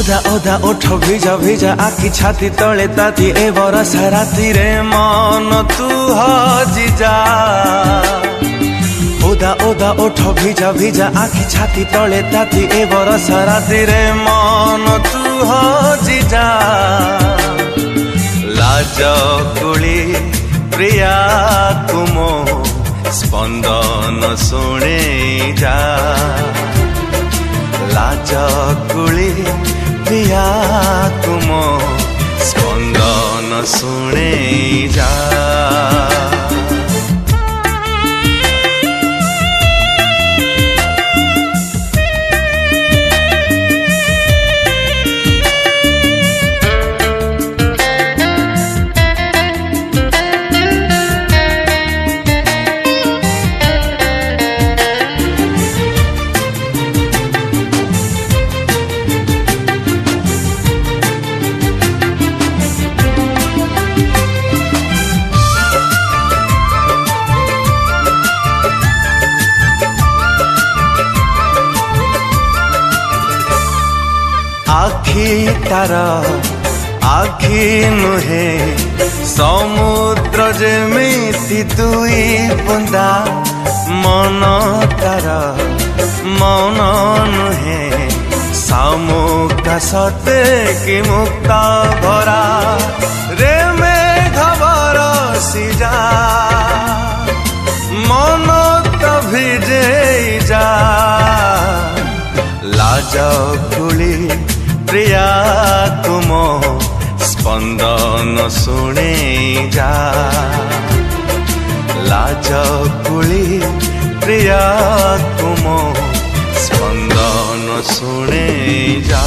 ओदा ओदा ओठ भिजा भिजा आखि छाती तले ताती ए बरसा राति रे मन तू हजि जा। ओदा ओदा ओठ भिजा भिजा आखि छाती तले ताती ए बरसा राति रे मन तू हजि जा। लाज कुली प्रिया तुमो स्पंदन शुणे जा। लाज कुली प्रिया तुमो स्पंदन शुणे जा। आखि तार आखि नुहे समुद्र जेमिति दुई बुंदा। मन तार मन नुहे सामुका सते कि मुक्ता भरा रे मेघ बरसी जा। मन तो भिजे जा। लाज कुली प्रिया तुमो स्पंदन शुणे जा। लाज कुली प्रिया तुमो स्पंदन शुणे जा।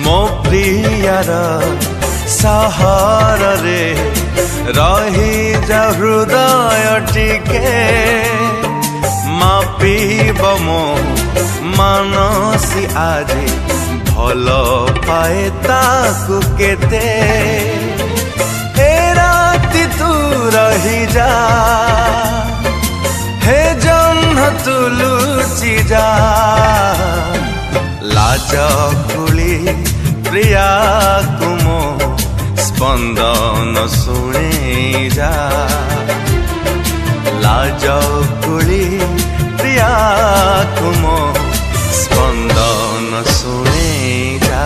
मो प्रियार सहर रे रही जा हृदय टिके। मापिब मो मानसी आज भल पाए ताकु केते। हे राति तू रही जा हे जन्म तू लुचि जा। लाज कुली प्रिया तुमो स्पंदन शुणे जा। लाज कुली प्रिया तुमो स्पंदन शुणे जा।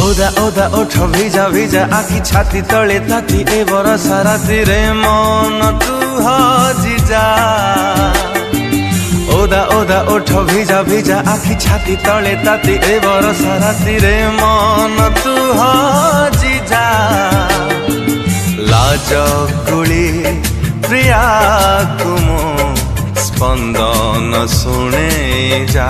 ओदा ओदा ओठ भिजा भिजा आखि छाती तले ताती ए बरसा राति रे मन तू हजि जा। ओदा ओदा ओठ भिजा भिजा आखि छाती तले ताती ए बरसा राति रे मन तू हजि जा। लाज कुली प्रिया तुमो स्पंदन शुणे जा।